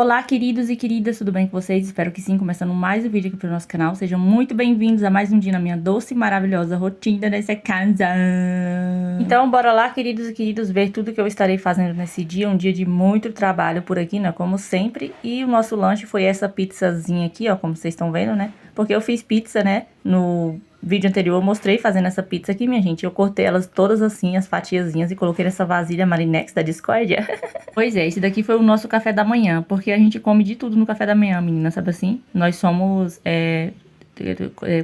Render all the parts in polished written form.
Olá, queridos e queridas, tudo bem com vocês? Espero que sim, começando mais um vídeo aqui pro nosso canal. Sejam muito bem-vindos a mais um dia na minha doce e maravilhosa rotina dessa casa. Então, bora lá, queridos e queridas, ver tudo que eu estarei fazendo nesse dia. Um dia de muito trabalho por aqui, né? Como sempre. E o nosso lanche foi essa pizzazinha aqui, ó, como vocês estão vendo, né? Porque eu fiz pizza, né, no vídeo anterior eu mostrei fazendo essa pizza aqui, minha gente. Eu cortei elas todas assim, as fatiazinhas, e coloquei nessa vasilha Marinex da Discordia. Pois é, esse daqui foi o nosso café da manhã, porque a gente come de tudo no café da manhã, menina, sabe assim? Nós somos,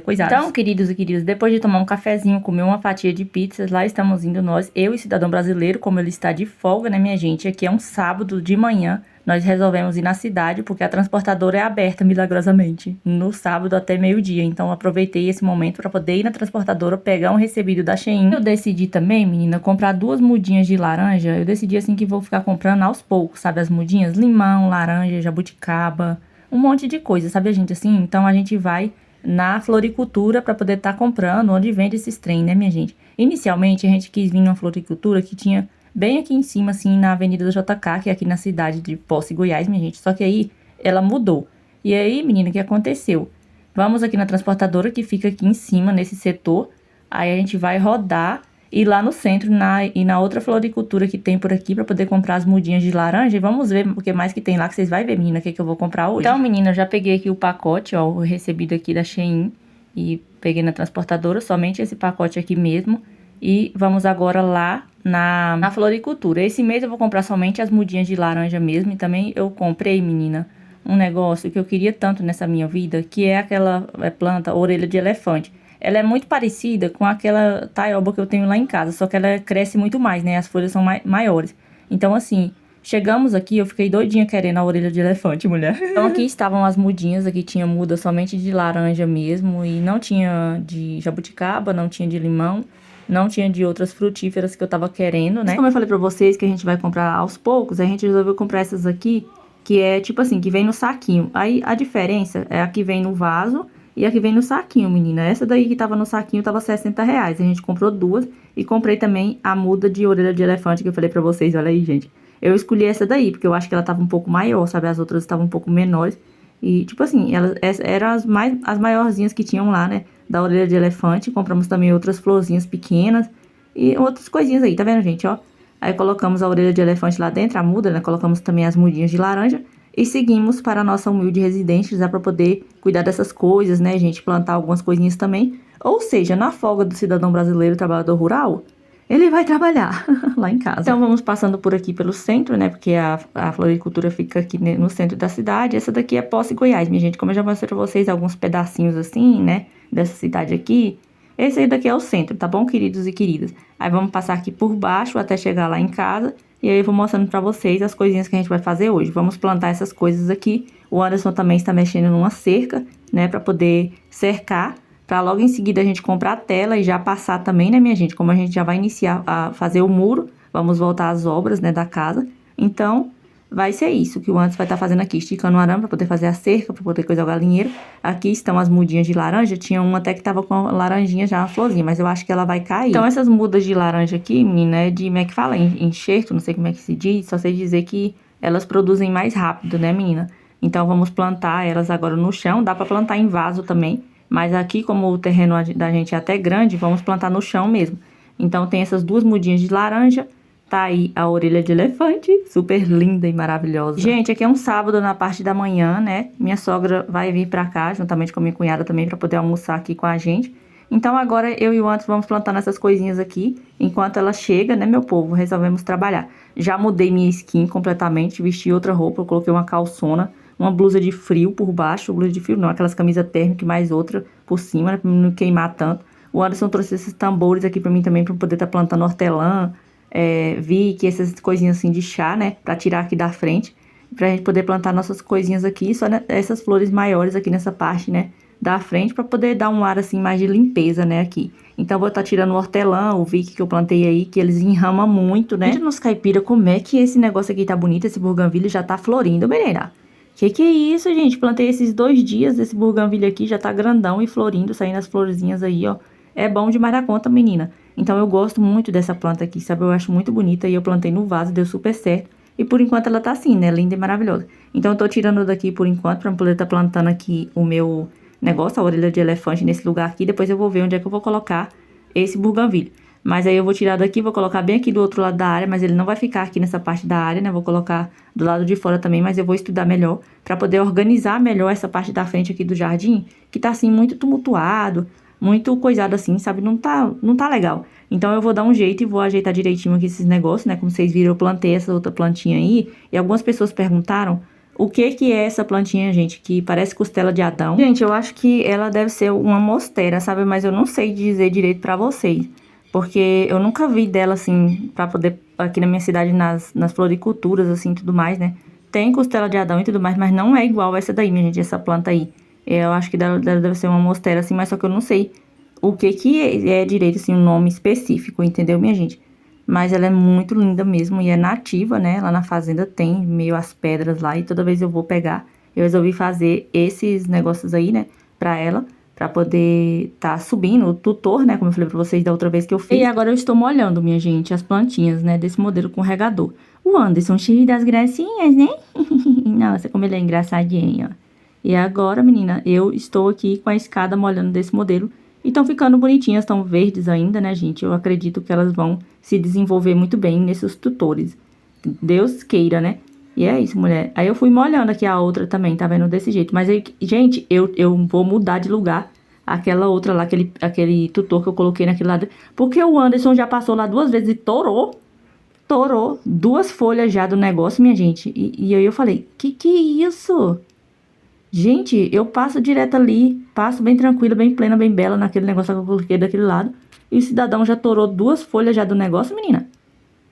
coisados. Então, queridos e queridas, depois de tomar um cafezinho, comer uma fatia de pizzas, lá estamos indo nós, eu e o cidadão brasileiro, como ele está de folga, né, minha gente? Aqui é um sábado de manhã. Nós resolvemos ir na cidade porque a transportadora é aberta milagrosamente no sábado até meio-dia. Então aproveitei esse momento para poder ir na transportadora pegar um recebido da Shein. Eu decidi também, menina, comprar 2 mudinhas de laranja. Eu decidi assim que vou ficar comprando aos poucos, sabe, as mudinhas? Limão, laranja, jabuticaba, um monte de coisa, sabe, a gente assim? Então a gente vai na floricultura para poder estar comprando onde vende esses trem, né, minha gente? Inicialmente a gente quis vir numa floricultura que tinha bem aqui em cima, assim, na Avenida do JK, que é aqui na cidade de Posse, Goiás, minha gente. Só que aí ela mudou. E aí, menina, o que aconteceu? Vamos aqui na transportadora que fica aqui em cima, nesse setor. Aí a gente vai rodar e lá no centro e na outra floricultura que tem por aqui para poder comprar as mudinhas de laranja. E vamos ver o que mais que tem lá, que vocês vão ver, menina, o que eu vou comprar hoje. Então, menina, eu já peguei aqui o pacote, ó, o recebido aqui da Shein. E peguei na transportadora, somente esse pacote aqui mesmo. E vamos agora lá na floricultura. Esse mês eu vou comprar somente as mudinhas de laranja mesmo. E também eu comprei, menina, um negócio que eu queria tanto nessa minha vida, que é aquela planta orelha de elefante. Ela é muito parecida com aquela taioba que eu tenho lá em casa, só que ela cresce muito mais, né? As folhas são maiores. Então, assim, chegamos aqui, eu fiquei doidinha querendo a orelha de elefante, mulher. Então, aqui estavam as mudinhas, aqui tinha muda somente de laranja mesmo, e não tinha de jabuticaba, não tinha de limão. Não tinha de outras frutíferas que eu tava querendo, né? Mas como eu falei pra vocês que a gente vai comprar aos poucos, a gente resolveu comprar essas aqui, que é tipo assim, que vem no saquinho. Aí a diferença é a que vem no vaso e a que vem no saquinho, menina. Essa daí que tava no saquinho tava R$60. A gente comprou duas e comprei também a muda de orelha de elefante que eu falei pra vocês, olha aí, gente. Eu escolhi essa daí, porque eu acho que ela tava um pouco maior, sabe? As outras estavam um pouco menores. E, tipo assim, elas eram as maiorzinhas que tinham lá, né? Da orelha de elefante. Compramos também outras florzinhas pequenas e outras coisinhas aí, tá vendo, gente, ó? Aí colocamos a orelha de elefante lá dentro, a muda, né? Colocamos também as mudinhas de laranja e seguimos para a nossa humilde residência já para poder cuidar dessas coisas, né, gente? Plantar algumas coisinhas também. Ou seja, na folga do cidadão brasileiro trabalhador rural, ele vai trabalhar lá em casa. Então, vamos passando por aqui pelo centro, né? Porque a floricultura fica aqui no centro da cidade. Essa daqui é Posse Goiás, minha gente. Como eu já mostrei pra vocês alguns pedacinhos assim, né? Dessa cidade aqui. Esse aí daqui é o centro, tá bom, queridos e queridas? Aí vamos passar aqui por baixo até chegar lá em casa. E aí eu vou mostrando pra vocês as coisinhas que a gente vai fazer hoje. Vamos plantar essas coisas aqui. O Anderson também está mexendo numa cerca, né? Pra poder cercar. Pra logo em seguida a gente comprar a tela e já passar também, né, minha gente? Como a gente já vai iniciar a fazer o muro, vamos voltar às obras, né, da casa. Então, vai ser isso que o Anderson vai estar fazendo aqui, esticando o arame pra poder fazer a cerca, pra poder coisar o galinheiro. Aqui estão as mudinhas de laranja, tinha uma até que tava com a laranjinha já, uma florzinha, mas eu acho que ela vai cair. Então, essas mudas de laranja aqui, menina, é de, como é que fala? Enxerto, não sei como é que se diz, só sei dizer que elas produzem mais rápido, né, menina? Então, vamos plantar elas agora no chão, dá pra plantar em vaso também. Mas aqui, como o terreno da gente é até grande, vamos plantar no chão mesmo. Então, tem essas 2 mudinhas de laranja. Tá aí a orelha de elefante, super linda e maravilhosa. Gente, aqui é um sábado na parte da manhã, né? Minha sogra vai vir pra cá, juntamente com a minha cunhada também, pra poder almoçar aqui com a gente. Então, agora eu e o Anderson vamos plantando essas coisinhas aqui. Enquanto ela chega, né, meu povo? Resolvemos trabalhar. Já mudei minha skin completamente, vesti outra roupa, eu coloquei uma calçona, uma blusa de frio por baixo, blusa de frio não, aquelas camisas térmicas e mais outra por cima, né, pra não queimar tanto. O Anderson trouxe esses tambores aqui pra mim também, pra poder estar plantando hortelã, vique, essas coisinhas assim de chá, né, pra tirar aqui da frente, pra gente poder plantar nossas coisinhas aqui, só essas flores maiores aqui nessa parte, né, da frente, pra poder dar um ar assim mais de limpeza, né, aqui. Então, vou estar tirando o hortelã, o vique que eu plantei aí, que eles enramam muito, né. Gente, nos caipira, como é que esse negócio aqui tá bonito, esse bougainville já tá florindo, menina? Que é isso, gente? Plantei esses 2 dias, esse bougainville aqui já tá grandão e florindo, saindo as florzinhas aí, ó. É bom demais da conta, menina. Então, eu gosto muito dessa planta aqui, sabe? Eu acho muito bonita e eu plantei no vaso, deu super certo. E por enquanto ela tá assim, né? Linda e maravilhosa. Então eu tô tirando daqui por enquanto pra poder tá plantando aqui o meu negócio, a orelha de elefante nesse lugar aqui. Depois eu vou ver onde é que eu vou colocar esse bougainville. Mas aí eu vou tirar daqui, vou colocar bem aqui do outro lado da área, mas ele não vai ficar aqui nessa parte da área, né? Vou colocar do lado de fora também, mas eu vou estudar melhor pra poder organizar melhor essa parte da frente aqui do jardim, que tá assim muito tumultuado, muito coisado assim, sabe? Não tá legal. Então eu vou dar um jeito e vou ajeitar direitinho aqui esses negócios, né? Como vocês viram, eu plantei essa outra plantinha aí, e algumas pessoas perguntaram o que que é essa plantinha, gente, que parece costela de Adão. Gente, eu acho que ela deve ser uma monstera, sabe? Mas eu não sei dizer direito pra vocês. Porque eu nunca vi dela, assim, pra poder... Aqui na minha cidade, nas floriculturas, assim, tudo mais, né? Tem costela de Adão e tudo mais, mas não é igual essa daí, minha gente, essa planta aí. Eu acho que dela deve ser uma monstera, assim, mas só que eu não sei o que que é direito, assim, um nome específico, entendeu, minha gente? Mas ela é muito linda mesmo e é nativa, né? Lá na fazenda tem meio as pedras lá e toda vez eu vou pegar. Eu resolvi fazer esses negócios aí, né? Pra ela, pra poder tá subindo o tutor, né? Como eu falei pra vocês da outra vez que eu fiz. E agora eu estou molhando, minha gente, as plantinhas, né? Desse modelo com regador. O Anderson, cheio das gracinhas, né? Nossa, como ele é engraçadinho, ó. E agora, menina, eu estou aqui com a escada molhando desse modelo. E estão ficando bonitinhas, estão verdes ainda, né, gente? Eu acredito que elas vão se desenvolver muito bem nesses tutores. Deus queira, né? E é isso, mulher. Aí eu fui molhando aqui a outra também, tá vendo? Desse jeito. Mas aí, gente, eu vou mudar de lugar aquela outra lá, aquele tutor que eu coloquei naquele lado. Porque o Anderson já passou lá 2 vezes e torou 2 folhas já do negócio, minha gente. E aí eu falei, que é isso? Gente, eu passo direto ali, passo bem tranquila, bem plena, bem bela naquele negócio que eu coloquei daquele lado. E o cidadão já torou 2 folhas já do negócio, menina.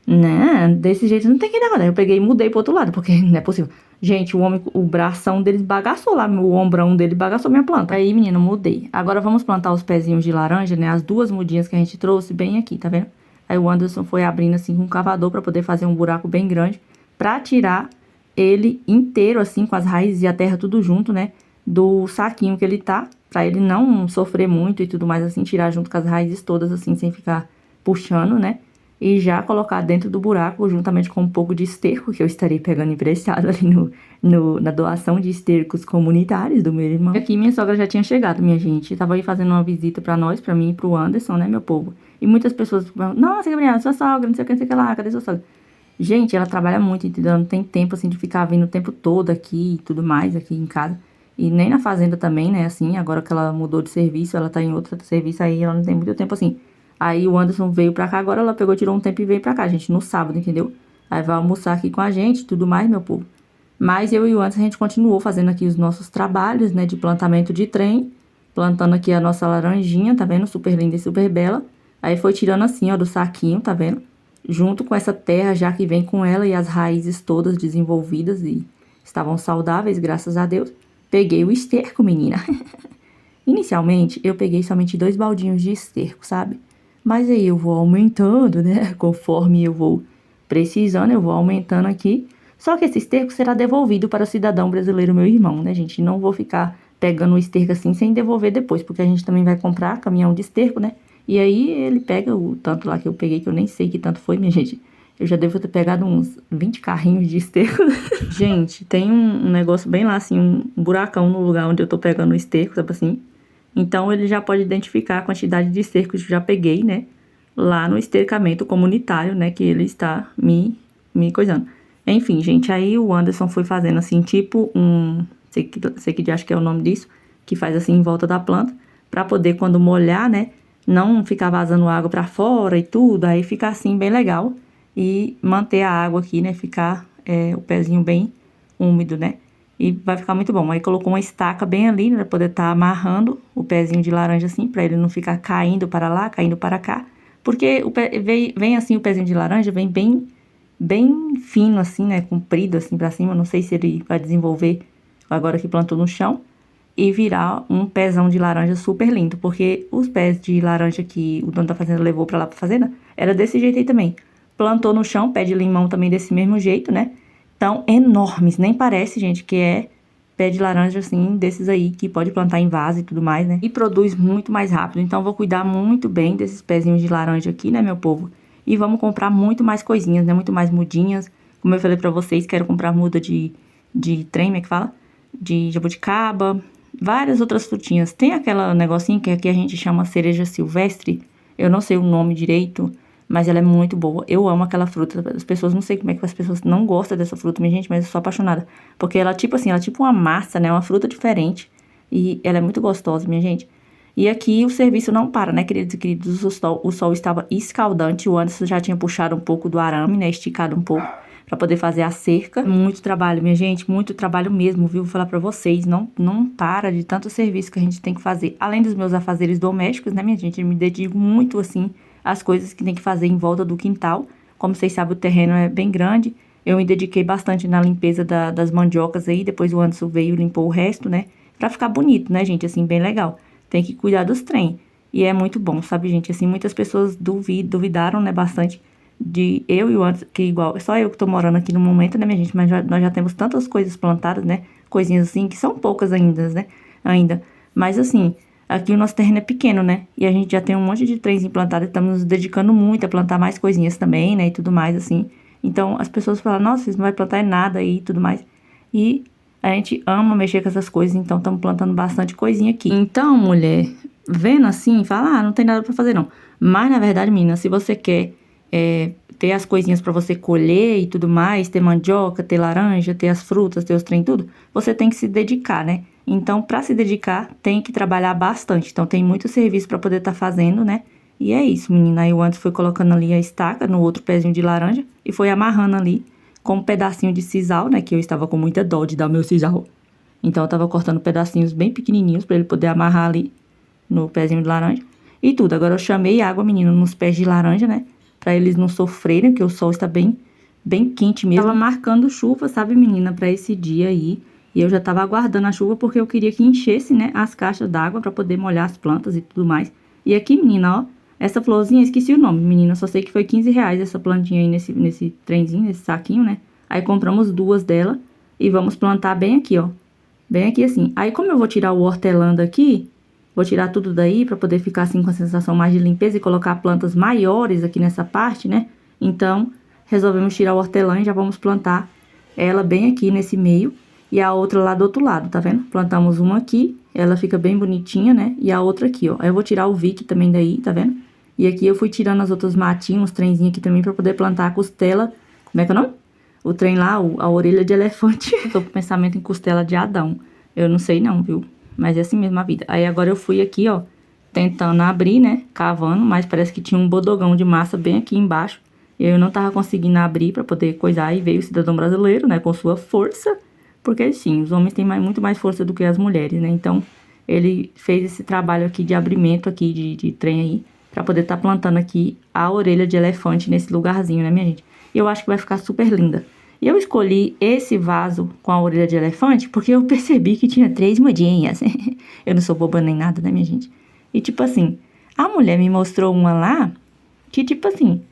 Né? Desse jeito não tem que dar. Eu peguei e mudei pro outro lado, porque não é possível. Gente, o bração deles bagaçou lá, o ombrão dele bagaçou minha planta. Aí, menina, mudei. Agora vamos plantar os pezinhos de laranja, né? As 2 mudinhas que a gente trouxe bem aqui, tá vendo? Aí o Anderson foi abrindo assim com um cavador pra poder fazer um buraco bem grande pra tirar ele inteiro, assim, com as raízes e a terra tudo junto, né? Do saquinho que ele tá, pra ele não sofrer muito e tudo mais, assim, tirar junto com as raízes todas, assim, sem ficar puxando, né? E já colocar dentro do buraco, juntamente com um pouco de esterco, que eu estarei pegando emprestado ali na doação de estercos comunitários do meu irmão. E aqui minha sogra já tinha chegado, minha gente. Tava aí fazendo uma visita pra nós, pra mim e pro Anderson, né, meu povo? E muitas pessoas falam, nossa, Gabriela, sua sogra, não sei o que, não sei o que lá, cadê sua sogra? Gente, ela trabalha muito, entendeu? Não tem tempo, assim, de ficar vindo o tempo todo aqui e tudo mais, aqui em casa. E nem na fazenda também, né? Assim, agora que ela mudou de serviço, ela tá em outro serviço, aí ela não tem muito tempo, assim. Aí o Anderson veio pra cá, agora ela pegou, tirou um tempo e veio pra cá, gente, no sábado, entendeu? Aí vai almoçar aqui com a gente e tudo mais, meu povo. Mas eu e o Anderson, a gente continuou fazendo aqui os nossos trabalhos, né? De plantamento de trem. Plantando aqui a nossa laranjinha, tá vendo? Super linda e super bela. Aí foi tirando assim, ó, do saquinho, tá vendo? Junto com essa terra já que vem com ela e as raízes todas desenvolvidas e estavam saudáveis, graças a Deus. Peguei o esterco, menina. Inicialmente, eu peguei somente 2 baldinhos de esterco, sabe? Mas aí eu vou aumentando, né? Conforme eu vou precisando, eu vou aumentando aqui. Só que esse esterco será devolvido para o cidadão brasileiro, meu irmão, né, gente? Não vou ficar pegando o esterco assim sem devolver depois, porque a gente também vai comprar caminhão de esterco, né? E aí ele pega o tanto lá que eu peguei, que eu nem sei que tanto foi, minha gente. Eu já devo ter pegado uns 20 carrinhos de esterco. Gente, tem um negócio bem lá, assim, um buracão no lugar onde eu tô pegando o esterco, sabe assim? Então ele já pode identificar a quantidade de esterco que eu já peguei, né? Lá no estercamento comunitário, né? Que ele está me coisando. Enfim, gente, aí o Anderson foi fazendo assim, tipo sei que acho que é o nome disso, que faz assim em volta da planta, pra poder quando molhar, né? Não ficar vazando água pra fora e tudo, aí fica assim bem legal. E manter a água aqui, né? Ficar o pezinho bem úmido, né? E vai ficar muito bom. Aí colocou uma estaca bem ali, né? Pra poder estar amarrando o pezinho de laranja assim, pra ele não ficar caindo para lá, caindo para cá. Porque vem assim o pezinho de laranja, vem bem fino assim, né? Comprido assim pra cima. Não sei se ele vai desenvolver agora que plantou no chão. E virar um pezão de laranja super lindo. Porque os pés de laranja que o dono da fazenda levou pra lá pra fazenda, era desse jeito aí também. Plantou no chão, pé de limão também desse mesmo jeito, né? Tão enormes. Nem parece, gente, que é pé de laranja, assim, desses aí, que pode plantar em vaso e tudo mais, né? E produz muito mais rápido. Então, vou cuidar muito bem desses pezinhos de laranja aqui, né, meu povo? E vamos comprar muito mais coisinhas, né? Muito mais mudinhas. Como eu falei pra vocês, quero comprar muda de trem, como é que fala? De jabuticaba, várias outras frutinhas. Tem aquela negocinho que aqui a gente chama cereja silvestre. Eu não sei o nome direito, mas ela é muito boa. Eu amo aquela fruta. As pessoas, não sei como é que as pessoas não gostam dessa fruta, minha gente, mas eu sou apaixonada. Porque ela, tipo assim, ela é tipo uma massa, né? Uma fruta diferente. E ela é muito gostosa, minha gente. E aqui o serviço não para, né, queridos e queridos? O sol estava escaldante. O Anderson já tinha puxado um pouco do arame, né? Esticado um pouco pra poder fazer a cerca. Muito trabalho, minha gente. Muito trabalho mesmo, viu? Vou falar pra vocês. Não para de tanto serviço que a gente tem que fazer. Além dos meus afazeres domésticos, né, minha gente? Eu me dedico muito, assim, às coisas que tem que fazer em volta do quintal. Como vocês sabem, o terreno é bem grande. Eu me dediquei bastante na limpeza das mandiocas aí. Depois o Anderson veio e limpou o resto, né? Pra ficar bonito, né, gente? Assim, bem legal. Tem que cuidar dos trem. E é muito bom, sabe, gente? Assim, muitas pessoas duvidaram, né, bastante de eu e o Anderson, que igual, só eu que tô morando aqui no momento, né, minha gente? Mas nós já temos tantas coisas plantadas, né? Coisinhas assim, que são poucas ainda, né? Ainda. Mas assim, aqui o nosso terreno é pequeno, né? E a gente já tem um monte de trens implantados, estamos nos dedicando muito a plantar mais coisinhas também, né? E tudo mais, assim. Então, as pessoas falam, nossa, vocês não vai plantar nada aí e tudo mais. E a gente ama mexer com essas coisas, então estamos plantando bastante coisinha aqui. Então, mulher, vendo assim, fala, não tem nada pra fazer não. Mas, na verdade, menina, se você quer ter as coisinhas pra você colher e tudo mais, ter mandioca, ter laranja, ter as frutas, ter os trem tudo, você tem que se dedicar, né? Então, pra se dedicar, tem que trabalhar bastante. Então, tem muito serviço pra poder estar fazendo, né? E é isso, menina. Aí o Anderson foi colocando ali a estaca no outro pezinho de laranja e foi amarrando ali com um pedacinho de sisal, né? Que eu estava com muita dó de dar meu sisal. Então, eu tava cortando pedacinhos bem pequenininhos pra ele poder amarrar ali no pezinho de laranja. E tudo. Agora, eu chamei água, menina, nos pés de laranja, né? Pra eles não sofrerem, porque o sol está bem quente mesmo. Tava marcando chuva, sabe, menina, pra esse dia aí. E eu já tava aguardando a chuva porque eu queria que enchesse, né, as caixas d'água pra poder molhar as plantas e tudo mais. E aqui, menina, ó, essa florzinha, esqueci o nome, menina, só sei que foi 15 reais essa plantinha aí nesse trenzinho, nesse saquinho, né? Aí compramos duas dela e vamos plantar bem aqui, ó. Bem aqui assim. Aí como eu vou tirar o hortelã daqui, vou tirar tudo daí pra poder ficar assim com a sensação mais de limpeza e colocar plantas maiores aqui nessa parte, né? Então, resolvemos tirar o hortelã e já vamos plantar ela bem aqui nesse meio e a outra lá do outro lado, tá vendo? Plantamos uma aqui, ela fica bem bonitinha, né? E a outra aqui, ó. Aí eu vou tirar o Vick também daí, tá vendo? E aqui eu fui tirando as outras matinhas, uns trenzinhos aqui também pra poder plantar a costela. Como é que é o nome? O trem lá, a orelha de elefante. Tô com pensamento em costela de Adão. Eu não sei não, viu? Mas é assim mesmo a vida. Aí agora eu fui aqui, ó, tentando abrir, né? Cavando, mas parece que tinha um bodogão de massa bem aqui embaixo. E eu não tava conseguindo abrir pra poder coisar. E veio o cidadão brasileiro, né? Com sua força. Porque sim, os homens têm muito mais força do que as mulheres, né? Então, ele fez esse trabalho aqui de abrimento aqui de trem aí. Pra poder estar plantando aqui a orelha de elefante nesse lugarzinho, né, minha gente? E eu acho que vai ficar super linda. E eu escolhi esse vaso com a orelha de elefante porque eu percebi que tinha 3 mudinhas. Eu não sou boba nem nada, né, minha gente? E tipo assim, a mulher me mostrou uma lá que tipo assim,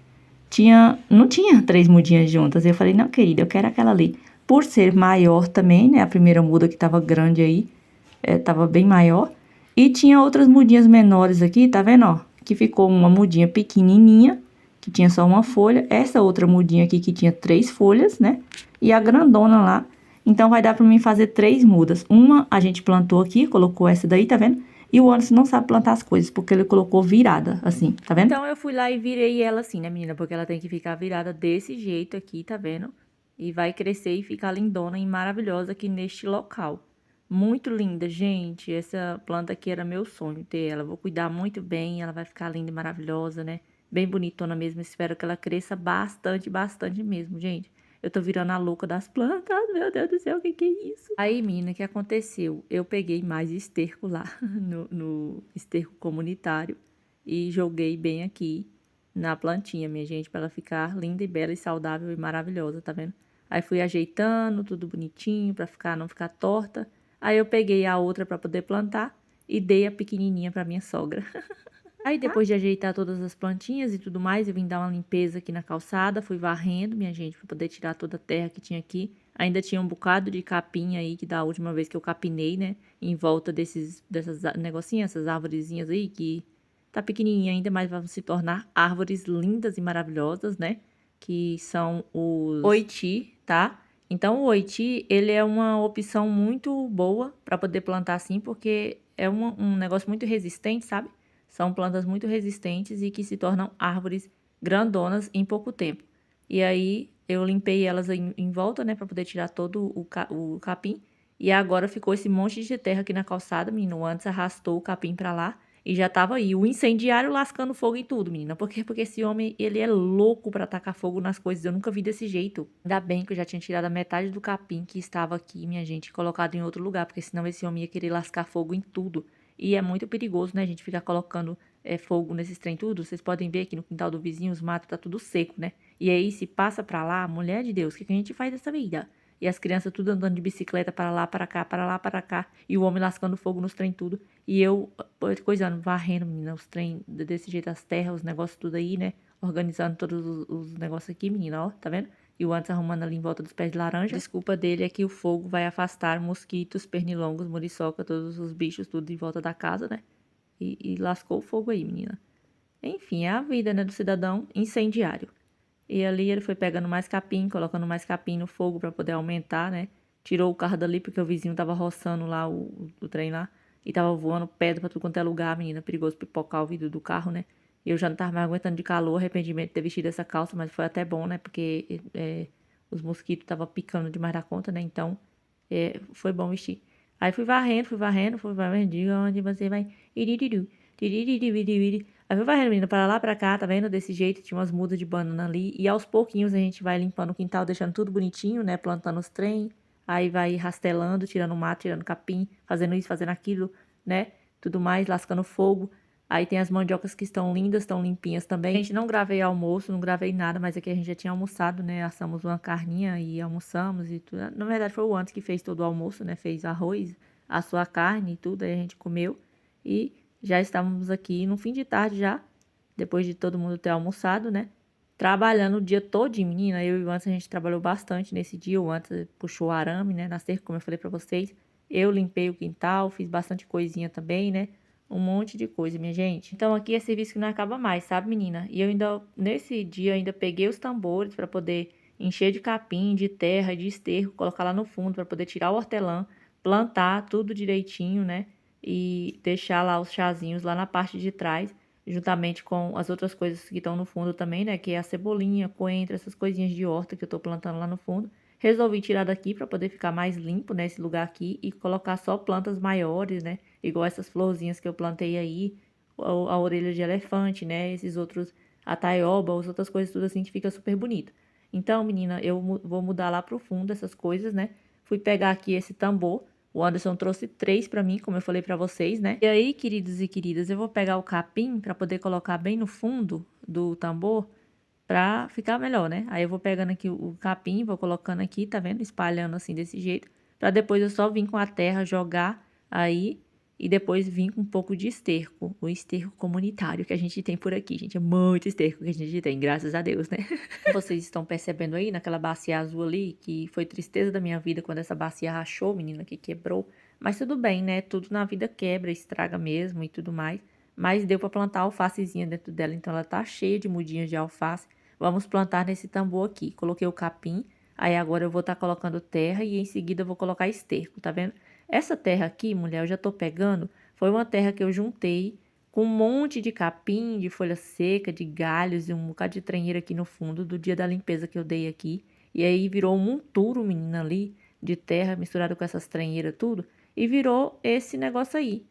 não tinha 3 mudinhas juntas. Eu falei, não, querida, eu quero aquela ali. Por ser maior também, né, a primeira muda que tava grande aí, tava bem maior. E tinha outras mudinhas menores aqui, tá vendo, ó? Que ficou uma mudinha pequenininha, que tinha só uma folha. Essa outra mudinha aqui que tinha 3 folhas, né? E a grandona lá. Então, vai dar pra mim fazer 3 mudas. Uma a gente plantou aqui, colocou essa daí, tá vendo? E o Anderson não sabe plantar as coisas, porque ele colocou virada, assim, tá vendo? Então, eu fui lá e virei ela assim, né, menina? Porque ela tem que ficar virada desse jeito aqui, tá vendo? E vai crescer e ficar lindona e maravilhosa aqui neste local. Muito linda, gente. Essa planta aqui era meu sonho ter ela. Vou cuidar muito bem, ela vai ficar linda e maravilhosa, né? Bem bonitona mesmo. Espero que ela cresça bastante, bastante mesmo, gente. Eu tô virando a louca das plantas. Meu Deus do céu, o que que é isso? Aí, menina, o que aconteceu? Eu peguei mais esterco lá no esterco comunitário e joguei bem aqui na plantinha, minha gente, pra ela ficar linda e bela e saudável e maravilhosa, tá vendo? Aí fui ajeitando tudo bonitinho pra não ficar torta. Aí eu peguei a outra pra poder plantar e dei a pequenininha pra minha sogra. Aí depois de ajeitar todas as plantinhas e tudo mais, eu vim dar uma limpeza aqui na calçada, fui varrendo, minha gente, pra poder tirar toda a terra que tinha aqui. Ainda tinha um bocado de capim aí, que da última vez que eu capinei, né, em volta dessas negocinhas, essas arvorezinhas aí, que tá pequenininha ainda, mas vão se tornar árvores lindas e maravilhosas, né? que são os oiti, tá? Então, o oiti, ele é uma opção muito boa para poder plantar assim, porque é um negócio muito resistente, sabe? São plantas muito resistentes e que se tornam árvores grandonas em pouco tempo. E aí, eu limpei elas em volta, né, para poder tirar todo o capim. E agora ficou esse monte de terra aqui na calçada, menino. Antes arrastou o capim pra lá e já tava aí. O incendiário lascando fogo em tudo, menina. Por quê? Porque esse homem, ele é louco pra tacar fogo nas coisas. Eu nunca vi desse jeito. Ainda bem que eu já tinha tirado a metade do capim que estava aqui, minha gente, e colocado em outro lugar. Porque senão esse homem ia querer lascar fogo em tudo. E é muito perigoso, né, gente, ficar colocando fogo nesses trem tudo. Vocês podem ver aqui no quintal do vizinho, os matos tá tudo seco, né? E aí, se passa pra lá, mulher de Deus, o que a gente faz dessa vida? E as crianças tudo andando de bicicleta para lá, para cá, para lá, para cá. E o homem lascando fogo nos trem tudo. E eu, coisando, varrendo, menina, os trem desse jeito, as terras, os negócios tudo aí, né? Organizando todos os negócios aqui, menina, ó, tá vendo? E o antes arrumando ali em volta dos pés de laranja. Desculpa dele é que o fogo vai afastar mosquitos, pernilongos, muriçoca, todos os bichos, tudo em volta da casa, né? E lascou o fogo aí, menina. Enfim, é a vida, né, do cidadão incendiário. E ali ele foi pegando mais capim, colocando mais capim no fogo para poder aumentar, né? Tirou o carro dali porque o vizinho tava roçando lá o trem lá. E tava voando pedra pra tudo quanto é lugar, menina. Perigoso pipocar o vidro do carro, né? E eu já não tava mais aguentando de calor, arrependimento de ter vestido essa calça, mas foi até bom, né? Porque os mosquitos tava picando demais da conta, né? Então, foi bom vestir. Aí fui varrendo, fui varrendo. Diga onde você vai. Iririru, tiriririririri. Aí fui varrendo, menina, para lá, para cá, tá vendo? Desse jeito, tinha umas mudas de banana ali. E aos pouquinhos a gente vai limpando o quintal, deixando tudo bonitinho, né? Plantando os trem. Aí vai rastelando, tirando mato, tirando capim, fazendo isso, fazendo aquilo, né? Tudo mais, lascando fogo. Aí tem as mandiocas que estão lindas, estão limpinhas também. Gente, não gravei almoço, não gravei nada, mas aqui a gente já tinha almoçado, né? Assamos uma carninha e almoçamos e tudo. Na verdade, foi o antes que fez todo o almoço, né? Fez arroz, assou a carne e tudo, aí a gente comeu. E já estávamos aqui no fim de tarde já, depois de todo mundo ter almoçado, né? Trabalhando o dia todo, menina. Eu e o Antes a gente trabalhou bastante nesse dia. O Antes puxou o arame, né? Na cerca, como eu falei pra vocês. Eu limpei o quintal, fiz bastante coisinha também, né? Um monte de coisa, minha gente. Então aqui é serviço que não acaba mais, sabe, menina? E eu ainda, nesse dia, ainda peguei os tambores para poder encher de capim, de terra, de esterco, colocar lá no fundo para poder tirar o hortelã, plantar tudo direitinho, né? E deixar lá os chazinhos lá na parte de trás, juntamente com as outras coisas que estão no fundo também, né? Que é a cebolinha, coentro, essas coisinhas de horta que eu tô plantando lá no fundo. Resolvi tirar daqui para poder ficar mais limpo, né, esse lugar aqui e colocar só plantas maiores, né? Igual essas florzinhas que eu plantei aí, a orelha de elefante, né? Esses outros, a taioba, as outras coisas tudo assim que fica super bonito. Então, menina, eu vou mudar lá pro fundo essas coisas, né? Fui pegar aqui esse tambor. O Anderson trouxe 3 pra mim, como eu falei pra vocês, né? E aí, queridos e queridas, eu vou pegar o capim pra poder colocar bem no fundo do tambor pra ficar melhor, né? Aí eu vou pegando aqui o capim, vou colocando aqui, tá vendo? Espalhando assim desse jeito, pra depois eu só vir com a terra jogar aí e depois vir com um pouco de esterco, o esterco comunitário que a gente tem por aqui, gente. É muito esterco que a gente tem, graças a Deus, né? Vocês estão percebendo aí naquela bacia azul ali, que foi tristeza da minha vida quando essa bacia rachou, menina, que quebrou. Mas tudo bem, né? Tudo na vida quebra, estraga mesmo e tudo mais. Mas deu pra plantar alfacezinha dentro dela, então ela tá cheia de mudinhas de alface. Vamos plantar nesse tambor aqui. Coloquei o capim, aí agora eu vou estar colocando terra e em seguida eu vou colocar esterco, tá vendo? Essa terra aqui, mulher, eu já tô pegando, foi uma terra que eu juntei com um monte de capim, de folha seca, de galhos e um bocado de trenheira aqui no fundo do dia da limpeza que eu dei aqui. E aí virou um monturo, menina, ali, de terra misturado com essas trenheiras tudo, e virou esse negócio aí.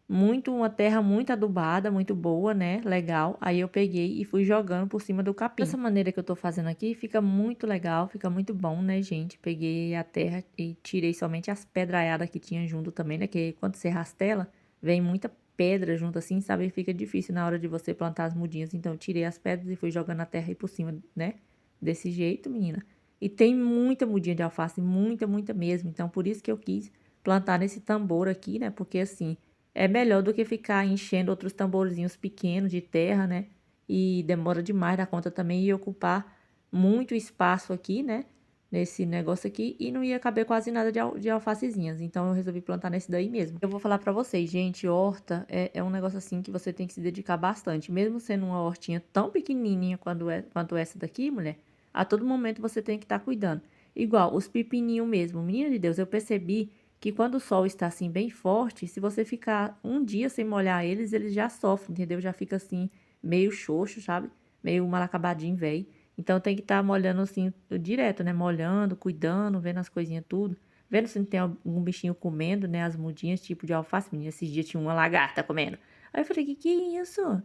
Uma terra muito adubada, muito boa, né? Legal. Aí eu peguei e fui jogando por cima do capim. Dessa maneira que eu tô fazendo aqui, fica muito legal, fica muito bom, né, gente? Peguei a terra e tirei somente as pedraiadas que tinha junto também, né? Que quando você rastela, vem muita pedra junto assim, sabe? Fica difícil na hora de você plantar as mudinhas. Então, eu tirei as pedras e fui jogando a terra aí por cima, né? Desse jeito, menina. E tem muita mudinha de alface, muita, muita mesmo. Então, por isso que eu quis plantar nesse tambor aqui, né? Porque assim, é melhor do que ficar enchendo outros tamborzinhos pequenos de terra, né? E demora demais da conta também e ocupar muito espaço aqui, né? Nesse negócio aqui e não ia caber quase nada de alfacezinhas. Então eu resolvi plantar nesse daí mesmo. Eu vou falar pra vocês, gente, horta é um negócio assim que você tem que se dedicar bastante. Mesmo sendo uma hortinha tão pequenininha quanto essa daqui, mulher, A todo momento você tem que estar cuidando. Igual os pepininhos mesmo. Menina de Deus, eu percebi que quando o sol está assim bem forte, se você ficar um dia sem molhar eles, eles já sofrem, entendeu? Já fica assim meio xoxo, sabe? Meio mal acabadinho, velho. Então tem que estar molhando assim direto, né? Molhando, cuidando, vendo as coisinhas tudo. Vendo se não tem algum bichinho comendo, né? As mudinhas, tipo de alface. Menina, esses dias tinha uma lagarta comendo. Aí eu falei, que é isso?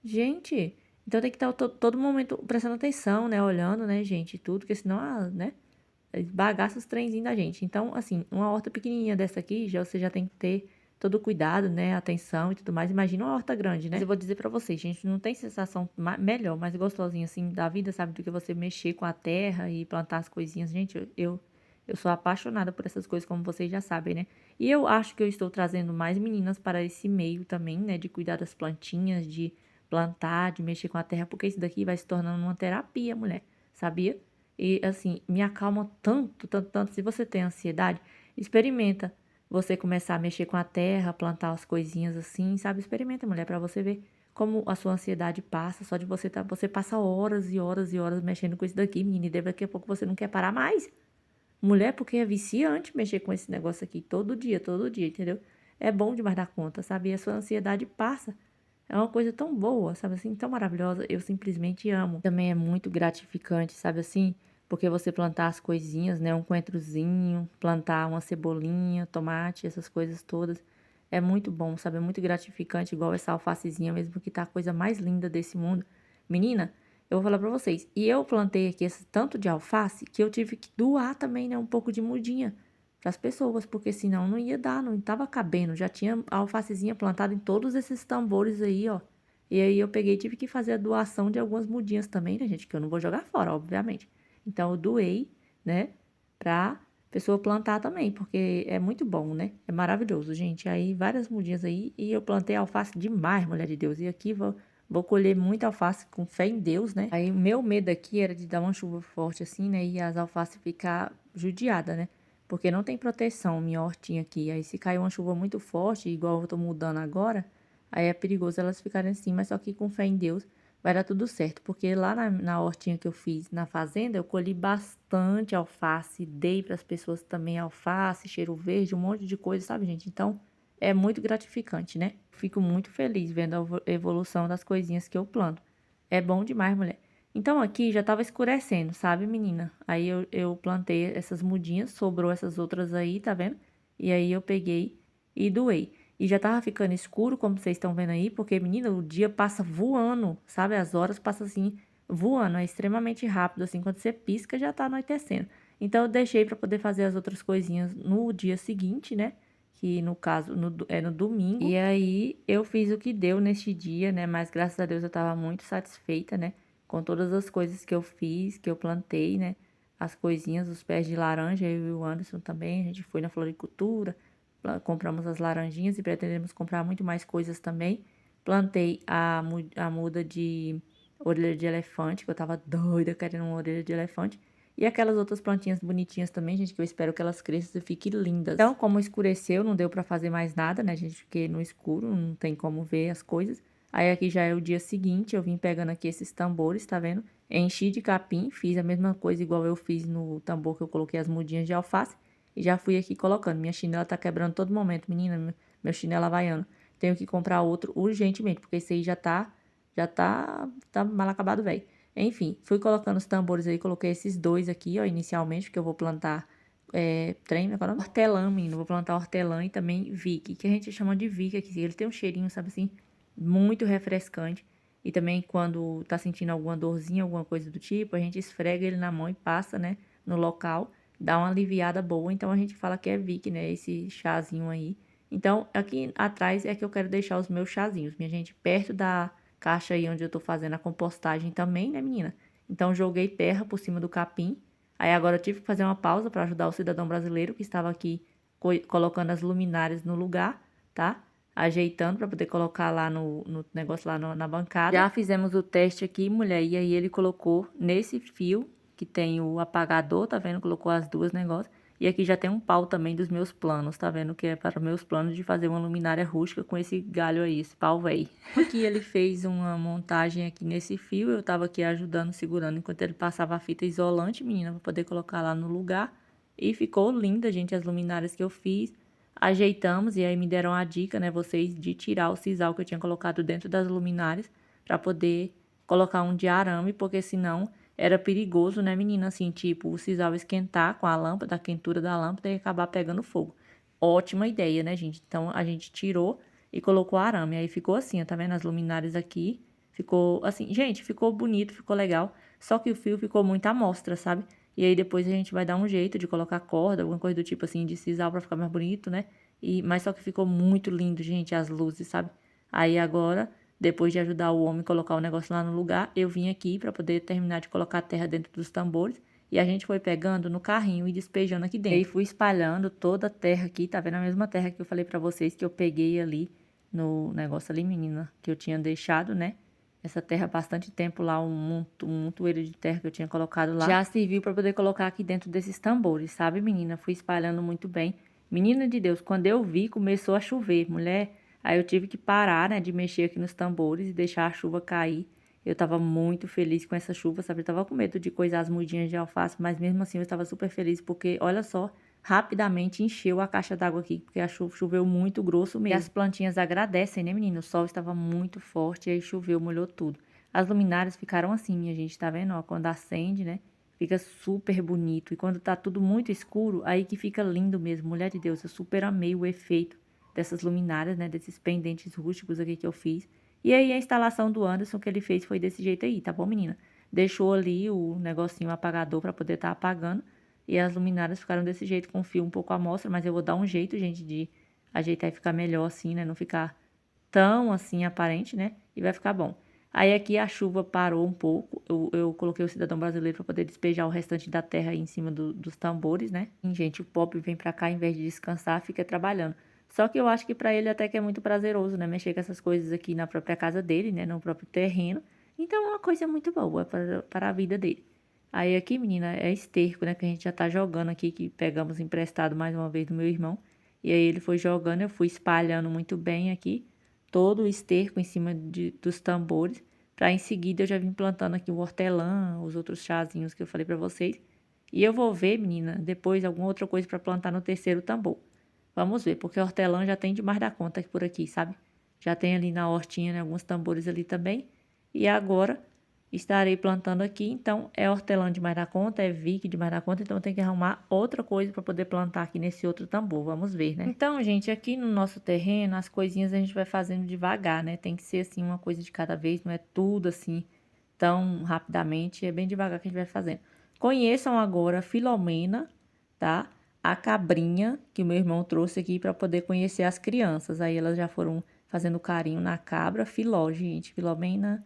Gente, então tem que estar todo momento prestando atenção, né? Olhando, né, gente, tudo, porque senão, né? Bagaça os trenzinhos da gente. Então, assim, uma horta pequenininha dessa aqui, você já tem que ter todo o cuidado, né? Atenção e tudo mais. Imagina uma horta grande, né? Mas eu vou dizer pra vocês, gente, não tem sensação melhor, mais gostosinha, assim, da vida, sabe? Do que você mexer com a terra e plantar as coisinhas. Gente, eu sou apaixonada por essas coisas, como vocês já sabem, né? E eu acho que eu estou trazendo mais meninas para esse meio também, né? De cuidar das plantinhas, de plantar, de mexer com a terra, porque isso daqui vai se tornando uma terapia, mulher, sabia? E assim, me acalma tanto, tanto, tanto. Se você tem ansiedade, experimenta você começar a mexer com a terra, plantar as coisinhas assim, sabe? Experimenta, mulher, pra você ver como a sua ansiedade passa. Só de você tá, você passa horas e horas e horas mexendo com isso daqui, menina, e daqui a pouco você não quer parar mais. Mulher, porque é viciante mexer com esse negócio aqui todo dia, entendeu? É bom demais dar conta, sabe? E a sua ansiedade passa. É uma coisa tão boa, sabe assim, tão maravilhosa. Eu simplesmente amo. Também é muito gratificante, sabe assim? Porque você plantar as coisinhas, né? Um coentrozinho, plantar uma cebolinha, tomate, essas coisas todas. É muito bom, sabe? É muito gratificante, igual essa alfacezinha mesmo, que tá a coisa mais linda desse mundo. Menina, eu vou falar pra vocês. E eu plantei aqui esse tanto de alface que eu tive que doar também, né? Um pouco de mudinha para as pessoas, porque senão não ia dar, não estava cabendo. Já tinha a alfacezinha plantada em todos esses tambores aí, ó. E aí eu peguei e tive que fazer a doação de algumas mudinhas também, né, gente? Que eu não vou jogar fora, obviamente. Então eu doei, né, pra pessoa plantar também, porque é muito bom, né? É maravilhoso, gente. Aí várias mudinhas aí e eu plantei alface demais, mulher de Deus. E aqui vou colher muita alface com fé em Deus, né? Aí o meu medo aqui era de dar uma chuva forte assim, né? E as alfaces ficar judiadas, né? Porque não tem proteção, minha hortinha aqui. Aí se cair uma chuva muito forte, igual eu tô mudando agora, aí é perigoso elas ficarem assim. Mas só que com fé em Deus vai dar tudo certo. Porque lá na hortinha que eu fiz na fazenda, eu colhi bastante alface. Dei para as pessoas também alface, cheiro verde, um monte de coisa, sabe, gente? Então é muito gratificante, né? Fico muito feliz vendo a evolução das coisinhas que eu planto. É bom demais, mulher. Então aqui já tava escurecendo, sabe, menina? Aí eu plantei essas mudinhas, sobrou essas outras aí, tá vendo? E aí eu peguei e doei. E já tava ficando escuro, como vocês estão vendo aí, porque, menina, o dia passa voando, sabe? As horas passam assim, voando. É extremamente rápido, assim, quando você pisca já tá anoitecendo. Então eu deixei pra poder fazer as outras coisinhas no dia seguinte, né? Que no caso é no domingo. E aí eu fiz o que deu neste dia, né? Mas graças a Deus eu tava muito satisfeita, né? Com todas as coisas que eu fiz, que eu plantei, né? As coisinhas, os pés de laranja, eu e o Anderson também. A gente foi na floricultura, compramos as laranjinhas e pretendemos comprar muito mais coisas também. Plantei a muda de orelha de elefante, que eu tava doida querendo uma orelha de elefante. E aquelas outras plantinhas bonitinhas também, gente, que eu espero que elas cresçam e fiquem lindas. Então, como escureceu, não deu pra fazer mais nada, né, gente? Porque no escuro não tem como ver as coisas. Aí aqui já é o dia seguinte, eu vim pegando aqui esses tambores, tá vendo? Enchi de capim, fiz a mesma coisa igual eu fiz no tambor que eu coloquei as mudinhas de alface. E já fui aqui colocando. Minha chinela tá quebrando todo momento, menina, meu chinelo havaiano. Tenho que comprar outro urgentemente, porque esse aí tá mal acabado, velho. Enfim, fui colocando os tambores aí, coloquei esses dois aqui, ó, inicialmente, porque eu vou plantar trem, qual é o nome? Hortelã, menino. Vou plantar hortelã e também Vick, que a gente chama de Vick aqui. Ele tem um cheirinho, sabe assim, muito refrescante. E também quando tá sentindo alguma dorzinha, alguma coisa do tipo, a gente esfrega ele na mão e passa, né, no local, dá uma aliviada boa. Então a gente fala que é Vick, né, esse chazinho aí. Então aqui atrás é que eu quero deixar os meus chazinhos, minha gente, perto da caixa aí onde eu tô fazendo a compostagem também, né, menina? Então joguei terra por cima do capim. Aí agora eu tive que fazer uma pausa para ajudar o cidadão brasileiro que estava aqui colocando as luminárias no lugar, tá? Ajeitando para poder colocar lá no negócio lá na bancada. Já fizemos o teste aqui, mulher, e aí ele colocou nesse fio que tem o apagador, tá vendo? Colocou as duas negócios E aqui já tem um pau também dos meus planos, tá vendo? Que é para meus planos de fazer uma luminária rústica com esse galho aí, esse pau véi. Aqui ele fez uma montagem aqui nesse fio, eu tava aqui ajudando, segurando, enquanto ele passava a fita isolante, menina, pra poder colocar lá no lugar. E ficou linda, gente, as luminárias que eu fiz. Ajeitamos e aí me deram a dica, né, vocês, de tirar o sisal que eu tinha colocado dentro das luminárias pra poder colocar um de arame, porque senão era perigoso, né, menina? Assim, tipo, o sisal esquentar com a lâmpada, a quentura da lâmpada e acabar pegando fogo. Ótima ideia, né, gente? Então, a gente tirou e colocou arame. Aí ficou assim, ó, tá vendo as luminárias aqui? Ficou assim, gente, ficou bonito, ficou legal. Só que o fio ficou muito à mostra, sabe? E aí depois a gente vai dar um jeito de colocar corda, alguma coisa do tipo assim, de sisal pra ficar mais bonito, né? Mas só que ficou muito lindo, gente, as luzes, sabe? Aí agora, depois de ajudar o homem a colocar o negócio lá no lugar, eu vim aqui para poder terminar de colocar a terra dentro dos tambores. E a gente foi pegando no carrinho e despejando aqui dentro. E aí fui espalhando toda a terra aqui, tá vendo? A mesma terra que eu falei para vocês que eu peguei ali no negócio ali, menina, que eu tinha deixado, né? Essa terra há bastante tempo lá, um montoeiro de terra que eu tinha colocado lá. Já serviu para poder colocar aqui dentro desses tambores, sabe, menina? Fui espalhando muito bem. Menina de Deus, quando eu vi, começou a chover, mulher. Aí eu tive que parar, né, de mexer aqui nos tambores e deixar a chuva cair. Eu tava muito feliz com essa chuva, sabe? Eu tava com medo de coisar as mudinhas de alface, mas mesmo assim eu estava super feliz porque, olha só, rapidamente encheu a caixa d'água aqui, porque a chuva choveu muito grosso mesmo. E as plantinhas agradecem, né, menino? O sol estava muito forte e aí choveu, molhou tudo. As luminárias ficaram assim, minha gente, tá vendo? Ó, quando acende, né? Fica super bonito. E quando tá tudo muito escuro, aí que fica lindo mesmo. Mulher de Deus, eu super amei o efeito dessas luminárias, né? Desses pendentes rústicos aqui que eu fiz. E aí a instalação do Anderson que ele fez foi desse jeito aí, tá bom, menina? Deixou ali o negocinho apagador pra poder estar apagando. E as luminárias ficaram desse jeito, com o fio um pouco à mostra, mas eu vou dar um jeito, gente, de ajeitar e ficar melhor assim, né? Não ficar tão assim aparente, né? E vai ficar bom. Aí aqui a chuva parou um pouco, eu coloquei o cidadão brasileiro para poder despejar o restante da terra aí em cima dos tambores, né? E, gente, o Pop vem pra cá, em vez de descansar, fica trabalhando. Só que eu acho que pra ele até que é muito prazeroso, né? Mexer com essas coisas aqui na própria casa dele, né? No próprio terreno. Então é uma coisa muito boa para a vida dele. Aí aqui, menina, é esterco, né? Que a gente já tá jogando aqui, que pegamos emprestado mais uma vez do meu irmão. E aí ele foi jogando, eu fui espalhando muito bem aqui todo o esterco em cima dos tambores. Pra em seguida eu já vim plantando aqui o hortelã, os outros chazinhos que eu falei pra vocês. E eu vou ver, menina, depois alguma outra coisa pra plantar no terceiro tambor. Vamos ver, porque hortelã já tem demais da conta aqui por aqui, sabe? Já tem ali na hortinha, né, alguns tambores ali também. E agora estarei plantando aqui, então é hortelã demais da conta, é vique demais da conta, então eu tenho que arrumar outra coisa para poder plantar aqui nesse outro tambor, vamos ver, né? Então, gente, aqui no nosso terreno, as coisinhas a gente vai fazendo devagar, né? Tem que ser assim, uma coisa de cada vez, não é tudo assim tão rapidamente, é bem devagar que a gente vai fazendo. Conheçam agora a Filomena, tá? A cabrinha que o meu irmão trouxe aqui para poder conhecer as crianças. Aí elas já foram fazendo carinho na cabra. Filó, gente, Filomena.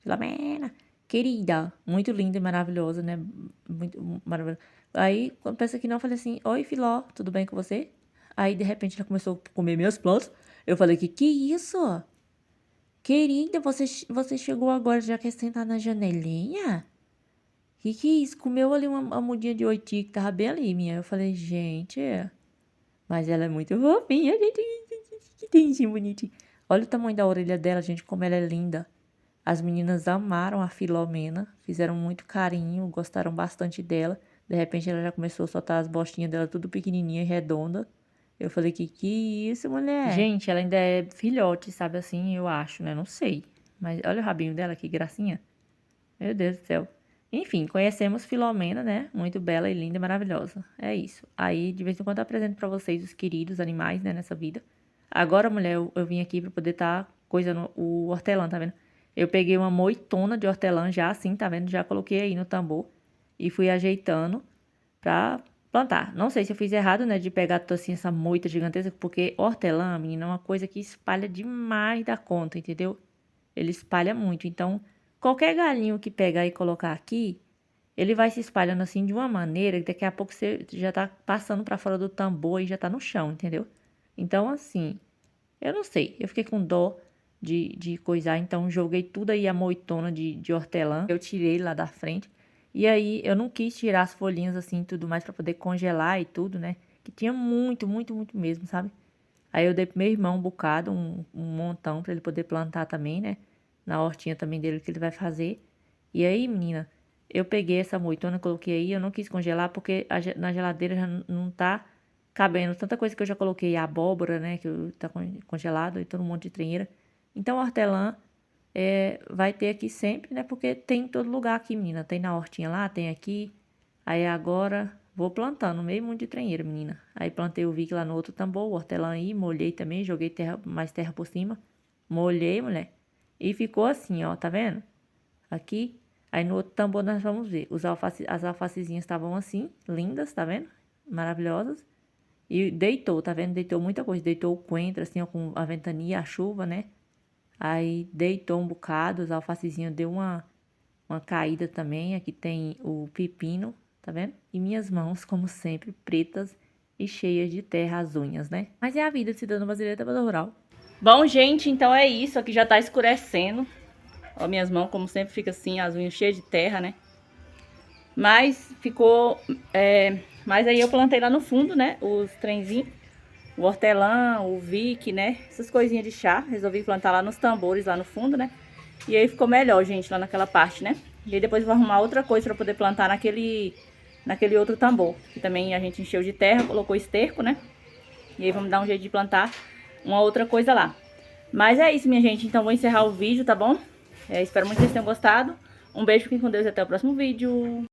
Filomena, querida, muito linda e maravilhosa, né? Muito maravilhosa. Aí, quando pensa que não, eu falei assim: Oi, Filó, tudo bem com você? Aí, de repente, ela começou a comer minhas plantas. Eu falei: Que isso? Querida, você chegou agora já quer sentar na janelinha? Que é isso? Comeu ali uma mudinha de oiti que tava bem ali, minha. Eu falei: Gente, mas ela é muito fofinha, gente. Que dentinho bonitinho. Olha o tamanho da orelha dela, gente, como ela é linda. As meninas amaram a Filomena, fizeram muito carinho, gostaram bastante dela. De repente ela já começou a soltar as bostinhas dela tudo pequenininha e redonda. Eu falei, que isso, mulher? Gente, ela ainda é filhote, sabe assim, eu acho, né? Não sei. Mas olha o rabinho dela, que gracinha. Meu Deus do céu. Enfim, conhecemos Filomena, né? Muito bela e linda e maravilhosa. É isso. Aí, de vez em quando, eu apresento pra vocês os queridos animais, né, nessa vida. Agora, mulher, eu vim aqui pra poder tá coisando o hortelã, tá vendo? Eu peguei uma moitona de hortelã já assim, tá vendo? Já coloquei aí no tambor e fui ajeitando pra plantar. Não sei se eu fiz errado, né, de pegar assim essa moita gigantesca, porque hortelã, menina, é uma coisa que espalha demais da conta, entendeu? Ele espalha muito. Então, qualquer galinho que pegar e colocar aqui, ele vai se espalhando assim de uma maneira que daqui a pouco você já tá passando pra fora do tambor e já tá no chão, entendeu? Então, assim, eu não sei. Eu fiquei com dó de coisar, então joguei tudo aí a moitona de hortelã. Eu tirei lá da frente E aí, eu não quis tirar as folhinhas assim e tudo mais pra poder congelar e tudo, né? Que tinha muito, muito, muito mesmo, sabe? Aí eu dei pro meu irmão um bocado, um montão pra ele poder plantar também, né? Na hortinha também dele que ele vai fazer. E aí, menina, eu peguei essa moitona, coloquei aí, eu não quis congelar porque na geladeira já não tá cabendo tanta coisa que eu já coloquei, abóbora, né, que tá congelado e todo um monte de treinheira. Então, hortelã vai ter aqui sempre, né, porque tem em todo lugar aqui, menina. Tem na hortinha lá, tem aqui. Aí agora vou plantando, meio mundo de treinheira, menina. Aí plantei o Vick lá no outro tambor, o hortelã aí, molhei também, joguei mais terra por cima. Molhei, mulher. E ficou assim, ó, tá vendo? Aqui. Aí no outro tambor nós vamos ver. As alfacezinhas estavam assim, lindas, tá vendo? Maravilhosas. E deitou, tá vendo? Deitou muita coisa. Deitou o coentro, assim, ó, com a ventania, a chuva, né? Aí deitou um bocado, os alfacezinhos deu uma caída também. Aqui tem o pepino, tá vendo? E minhas mãos, como sempre, pretas e cheias de terra, as unhas, né? Mas é a vida de cidadão brasileiro da rural. Bom, gente, então é isso. Aqui já tá escurecendo. Ó, minhas mãos, como sempre, fica assim, as unhas cheias de terra, né? Mas ficou... Mas aí eu plantei lá no fundo, né? Os trenzinhos. O hortelã, o Vick, né? Essas coisinhas de chá. Resolvi plantar lá nos tambores, lá no fundo, né? E aí ficou melhor, gente, lá naquela parte, né? E aí depois eu vou arrumar outra coisa pra poder plantar naquele outro tambor. Que também a gente encheu de terra, colocou esterco, né? E aí vamos dar um jeito de plantar uma outra coisa lá. Mas é isso, minha gente. Então vou encerrar o vídeo, tá bom? Espero muito que vocês tenham gostado. Um beijo, fiquem com Deus e até o próximo vídeo.